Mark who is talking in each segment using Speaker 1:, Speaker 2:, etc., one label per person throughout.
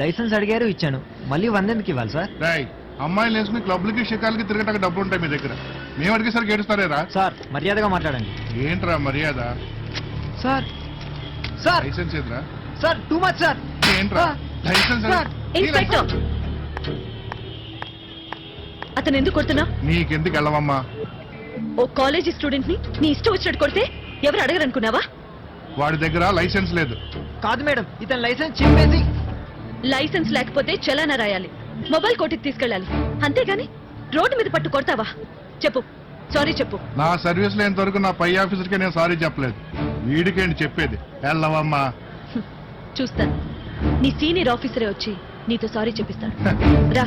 Speaker 1: Licence అడిగారు, ఇచ్చాను. మళ్ళీ 100 ఎందుకు ఇవ్వాలి సార్?
Speaker 2: రాయ్, అమ్మాయిలు వేసుకుని క్లబ్లకి షికాలకి తిరగటానికి డబ్బులు ఉంటాయి మీ దగ్గర. మేము అడిగేసరికి ఏడుస్తారేరా?
Speaker 1: సార్ మర్యాదగా మాట్లాడండి.
Speaker 2: ఏంట్రా మర్యాద?
Speaker 1: సార్ సార్
Speaker 2: లైసెన్స్ ఏదిరా?
Speaker 1: Sir too much sir.
Speaker 2: ఏంట్రా లైసెన్స్?
Speaker 1: సార్
Speaker 3: ఇన్స్పెక్టర్, అతను ఎందుకు కొడుతున్నా?
Speaker 2: నీకెందుకు వెళ్ళవమ్మా?
Speaker 3: ఓ కాలేజీ స్టూడెంట్ ని నీ ఇష్టం వచ్చినట్టు కొడితే ఎవరు అడగరనుకున్నావా?
Speaker 2: వాడి దగ్గర లైసెన్స్ లేదు.
Speaker 1: కాదు మేడం, ఇతను లైసెన్స్ చింపేసి.
Speaker 3: లైసెన్స్ లేకపోతే చలానా రాయాలి, మొబైల్ కోర్టుకి తీసుకెళ్ళాలి. అంతేగాని రోడ్డు మీద పట్టు కొడతావా? చెప్పు, సారీ చెప్పు.
Speaker 2: నా సర్వీస్ లేని వరకు నా పై ఆఫీసర్కి నేను సారీ చెప్పలేదు. వీడికేంటి చెప్పేది? వెళ్ళవమ్మా.
Speaker 3: చూస్తాను, నీ సీనియర్ ఆఫీసరే వచ్చి నీతో సారీ చెప్పిస్తాడు. రా.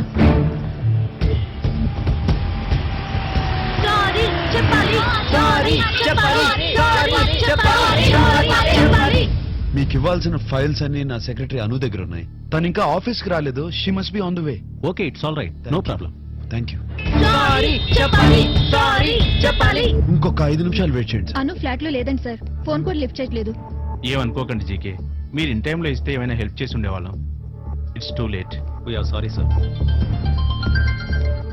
Speaker 3: సారీ చెప్పాలి, సారీ చెప్పాలి, సారీ చెప్పాలి, సారీ చెప్పాలి.
Speaker 4: మీకు ఇవ్వాల్సిన ఫైల్స్ అన్ని నా సెక్రటరీ అను దగ్గర ఉన్నాయి. తను ఇంకా ఆఫీస్ కి రాలేదు. She must be on the way.
Speaker 5: Okay, it's all right, no problem.
Speaker 4: Thank you.
Speaker 3: Sorry చెప్పాలి, సారీ చెప్పాలి.
Speaker 4: ఇంకొక 5 నిమిషాలు వెయిట్ చేయండి.
Speaker 6: అను ఫ్లాట్ లో లేదండి సార్, ఫోన్ కూడా లిఫ్ట్ చేయట్లేదు.
Speaker 5: ఏమనుకోకండి జీకే, మీరు ఇన్ టైంలో ఇస్తే ఏమైనా హెల్ప్ చేసి ఉండేవాళ్ళం. It's too late, we're sorry sir.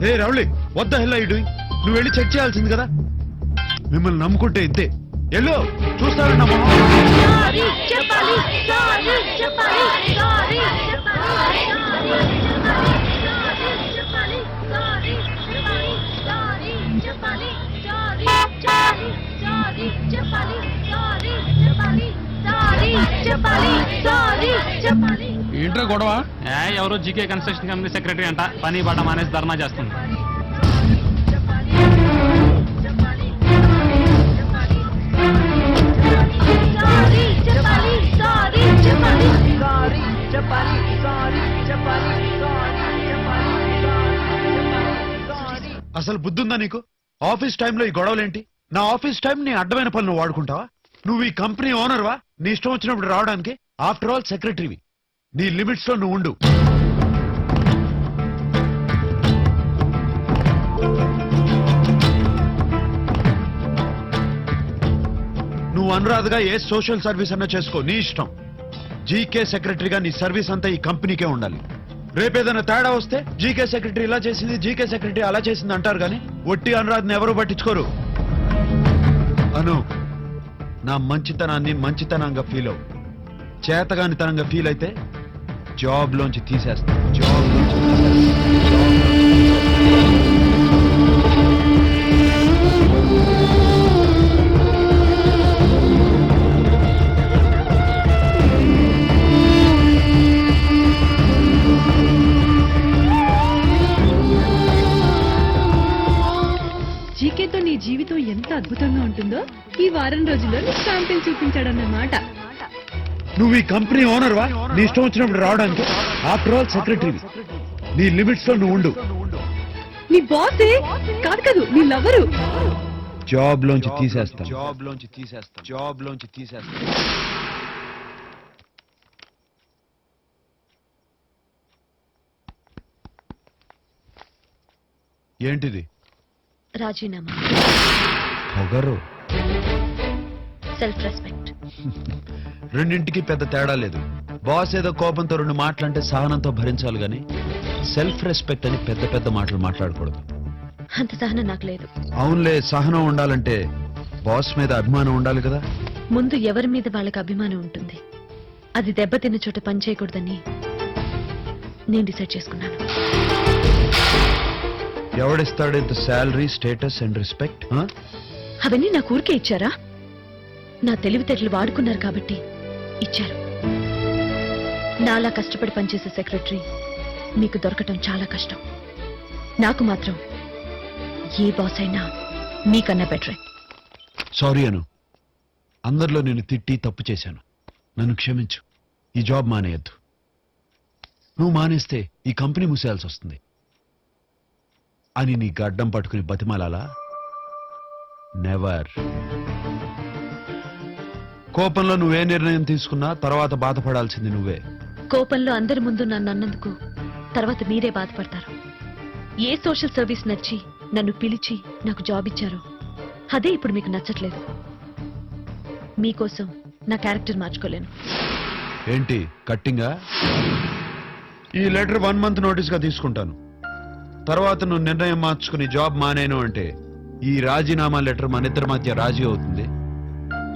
Speaker 4: Hey రౌలీ, what the hell are you doing? నువ్వు వెళ్ళి చెక్ చేయాల్సింది కదా. మిమ్మల్ని నమ్ముకుంటే ఇంతే. ఎల్లో చూస్తారన్నా.
Speaker 3: సారీ చెప్పాలి, సారీ చెప్పాలి, సారీ చెప్పాలి, సారీ చెప్పాలి, సారీ చెప్పాలి, సారీ చెప్పాలి, సారీ చెప్పాలి, సారీ చెప్పాలి, సారీ చెప్పాలి.
Speaker 2: ఏంట్రా గొడవ?
Speaker 5: ఎవరో జీకే కన్స్ట్రక్షన్ కంపెనీ సెక్రటరీ అంట పని పడ్డ మానేసి ధర్నా చేస్తుంది.
Speaker 3: సారీ చెప్పాలి, సారీ చెప్పాలి,
Speaker 1: సారీ చెప్పాలి, సారీ చెప్పాలి, సారీ చెప్పాలి, సారీ.
Speaker 4: అసలు బుద్ధుందా నీకు? ఆఫీస్ టైంలో ఈ గొడవలేంటి? నా ఆఫీస్ టైం నీ అడ్డమైన పనులు వాడుకుంటావా? నువ్వు ఈ కంపెనీ ఓనర్వా? నీ ఇష్టం వచ్చినప్పుడు రావడానికి? ఆఫ్టర్ ఆల్ సెక్రటరీవి. నీ లిమిట్స్ లో నువ్వు ఉండు. నువ్వు అనురాధగా ఏ సోషల్ సర్వీస్ అన్నా చేసుకో, నీ ఇష్టం. జీకే సెక్రటరీగా నీ సర్వీస్ అంతా ఈ కంపెనీకే ఉండాలి. రేపేదైనా తేడా వస్తే జీకే సెక్రటరీ ఇలా చేసింది, జీకే సెక్రటరీ అలా చేసింది అంటారు కానీ ఒట్టి అనురాధని ఎవరు పట్టించుకోరు. అను, నా మంచితనాన్ని మంచితనంగా ఫీల్ అవు. చేతగానితనంగా ఫీల్ అయితే జాబ్ లోంచి తీసేస్తా. జాబ్ లోంచి
Speaker 6: జీకేతో నీ జీవితం ఎంత అద్భుతంగా ఉంటుందో ఈ వారం రోజుల్లో నీ క్యాంపెయిన్ చూపించాడన్నమాట.
Speaker 4: నువ్వు ఈ కంపెనీ ఓనర్వా? నీ ఇష్టం వచ్చినప్పుడు రావడానికి? ఆఫ్టర్ ఆల్ సెక్రటరీవి. నీ లిమిట్స్ లో నువ్వు ఉండు.
Speaker 6: నీ బాసే కాదు కాదు, నీ లవరు.
Speaker 4: జాబ్ లోంచి తీసేస్తా. జాబ్ లోంచి తీసేస్తా. జాబ్ లోంచి తీసేస్తా. ఏంటిది?
Speaker 3: రాజీనామా.
Speaker 4: పొగరు.
Speaker 3: Self respect.
Speaker 4: రెండింటికి పెద్ద తేడా లేదు. బాస్ ఏదో కోపంతో 2 మాటలంటే సహనంతో భరించాలి గాని సెల్ఫ్ రెస్పెక్ట్ అని పెద్ద పెద్ద మాటలు మాట్లాడకూడదు.
Speaker 3: అంత సహనం నాకు లేదు.
Speaker 4: అవునులే, సహనం ఉండాలంటే బాస్ మీద అభిమానం ఉండాలి కదా.
Speaker 3: ముందు ఎవరి మీద వాళ్ళకి అభిమానం ఉంటుంది. అది దెబ్బతిన్న చోట పని చేయకూడదని నేను డిసైడ్ చేసుకున్నాను.
Speaker 4: ఎవడిస్తాడు ఇంత శాలరీ, స్టేటస్ అండ్ రెస్పెక్ట్?
Speaker 3: అవన్నీ నాకు ఊరికే ఇచ్చారా? నా తెలివితేటలు వాడుకున్నారు కాబట్టి ఇచ్చారు. నాలా కష్టపడి పనిచేసే సెక్రటరీ మీకు దొరకటం చాలా కష్టం. నాకు మాత్రం ఏ బాస్ అయినా మీకన్నా బెటరే.
Speaker 4: సారీ అను, అందరిలో నేను తిట్టి తప్పు చేశాను. నన్ను క్షమించు. ఈ జాబ్ మానేయద్దు. నువ్వు మానేస్తే ఈ కంపెనీ మూసేయాల్సి వస్తుంది అని నీ గడ్డం పట్టుకుని బతిమాలాలా? నెవర్. కోపంలో నువ్వే నిర్ణయం తీసుకున్నా తర్వాత బాధపడాల్సింది నువ్వే.
Speaker 3: కోపంలో అందరి ముందు నన్ను అన్నందుకు తర్వాత మీరే బాధపడతారు. ఏ సోషల్ సర్వీస్ నచ్చి నన్ను పిలిచి నాకు జాబ్ ఇచ్చారో అదే ఇప్పుడు మీకు నచ్చట్లేదు. మీకోసం నా క్యారెక్టర్ మార్చుకోలేను.
Speaker 4: ఏంటి కట్టింగా? ఈ లెటర్ 1 month నోటీస్ గా తీసుకుంటాను. తర్వాత నువ్వు నిర్ణయం మార్చుకుని జాబ్ మానేను అంటే ఈ రాజీనామా లెటర్ మన ఇద్దరి మధ్య రాజీ అవుతుంది,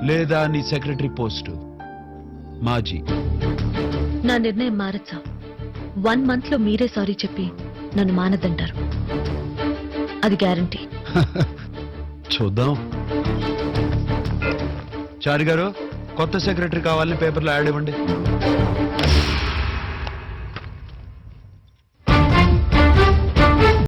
Speaker 4: లేదా నీ సెక్రటరీ పోస్ట్ మాజీ.
Speaker 3: నా నిర్ణయం మారచ్చా? 1 month లో మీరే సారీ చెప్పి నన్ను మానద్దంటారు. అది గ్యారంటీ.
Speaker 4: చూద్దాం. చారి గారు, కొత్త సెక్రటరీ కావాలని పేపర్లో యాడ్ ఇవ్వండి.